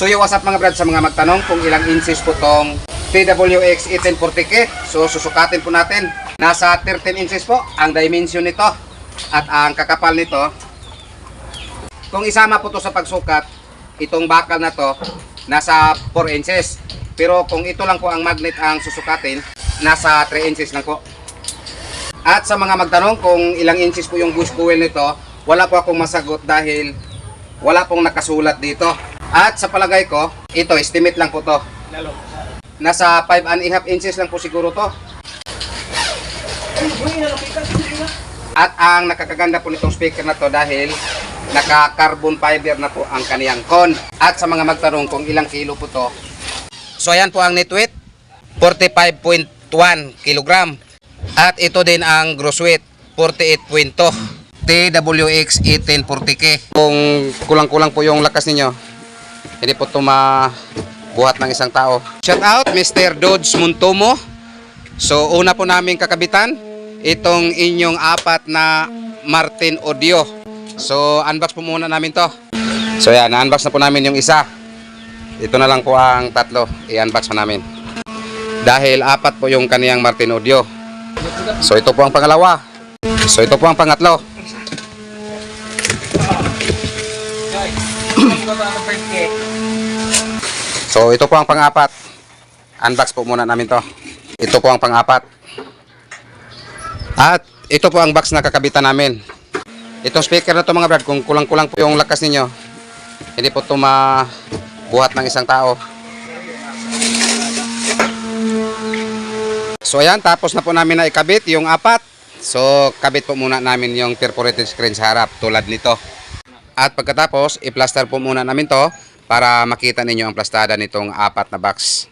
So yung what's up mga brad, sa mga magtanong kung ilang inches po tong TWX 1840K. So susukatin po natin. Nasa 13 inches po ang dimension nito. At ang kakapal nito, kung isama po to sa pagsukat, itong bakal na to, nasa 4 inches. Pero kung ito lang po ang magnet ang susukatin, nasa 3 inches lang po. At sa mga magtanong kung ilang inches po yung bush coil nito, wala po akong masagot dahil wala pong nakasulat dito. At sa palagay ko, ito estimate lang po to. Nasa 5.5 inches lang po siguro to. At ang nakakaganda po nitong speaker na to dahil naka carbon fiber na po ang kaniyang con. At sa mga magtanong kung ilang kilo po to, so ayan po ang net weight, 45.1 kg. At ito din ang gross weight, 48.2. TWX 1840K. Kung kulang-kulang po yung lakas ninyo, hindi po ito mabuhat ng isang tao. Shout out Mr. Dodge Montomo. So una po namin kakabitan itong inyong apat na Martin Audio. So unbox po muna namin to. So yan, na-unbox na po namin yung isa. Ito na lang po ang tatlo, i-unbox pa namin. Dahil apat po yung kaniyang Martin Audio. So ito po ang pangalawa. So ito po ang pangatlo. So ito po ang pang-apat. Unbox po muna namin to. Ito po ang pang-apat. At ito po ang box na kakabitan namin. Itong speaker na to mga brad, kung kulang-kulang po yung lakas ninyo, hindi po ito mabuhat ng isang tao. So ayan, tapos na po namin na ikabit yung apat. So kabit po muna namin yung perforated screen sa harap tulad nito. At pagkatapos, i-plaster po muna namin to para makita ninyo ang plastada nitong apat na box.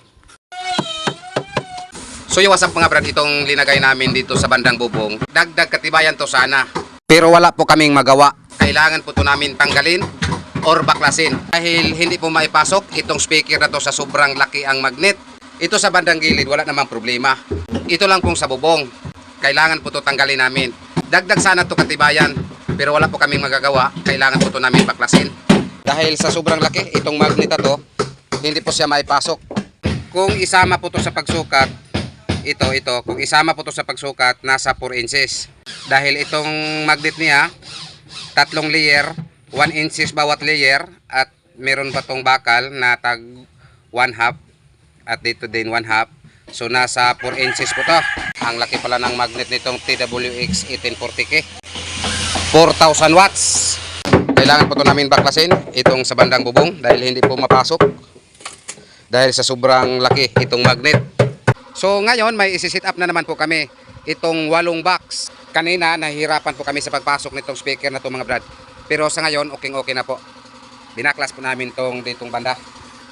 So yung what's up mga brad, itong linagay namin dito sa bandang bubong, dagdag katibayan to sana. Pero wala po kaming magawa. Kailangan po to namin tanggalin or baklasin. Dahil hindi po maipasok itong speaker na to sa sobrang laki ang magnet. Ito sa bandang gilid, wala namang problema. Ito lang pong sa bubong. Kailangan po to tanggalin namin. Dagdag sana to katibayan. Pero wala po kaming magagawa, kailangan po ito namin baklasin. Dahil sa sobrang laki, itong magnet na to, hindi po siya maipasok. Kung isama po ito sa pagsukat, kung isama po ito sa pagsukat, nasa 4 inches. Dahil itong magnet niya, 3 layer, 1 inches bawat layer, at meron pa itong bakal na tag 1/2, at dito din 1/2. So nasa 4 inches po ito. Ang laki pala ng magnet nitong TWX 1840K. 4,000 watts. Kailangan po ito namin baklasin itong sa bandang bubong dahil hindi po mapasok dahil sa sobrang laki itong magnet. So ngayon may isi-set up na naman po kami itong 8 box. Kanina nahihirapan po kami sa pagpasok nitong speaker na to mga brad, pero sa ngayon okay na po. Binaklas po namin ditong banda.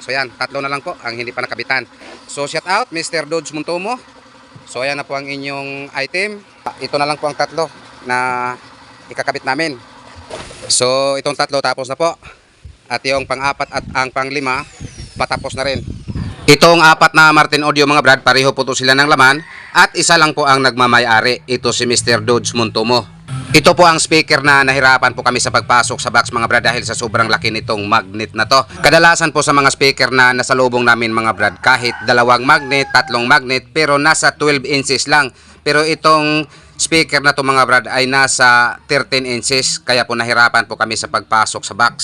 So yan, tatlo na lang po ang hindi pa nakabitan. So shout out Mr. Dodge Montomo. So ayan na po ang inyong item. Ito na lang po ang tatlo na ikakabit namin. So itong tatlo tapos na po. At yung pang-apat at ang pang-5 patapos na rin. Itong apat na Martin Audio mga brad, pareho po to sila ng laman. At isa lang po ang nagmamay-ari. Ito si Mr. Dodge Montomo. Ito po ang speaker na nahirapan po kami sa pagpasok sa box mga brad dahil sa sobrang laki nitong magnet na to. Kadalasan po sa mga speaker na nasa lubong namin mga brad, kahit 2 magnet, 3 magnet, pero nasa 12 inches lang. Pero itong speaker na to mga brad ay nasa 13 inches, kaya po nahirapan po kami sa pagpasok sa box.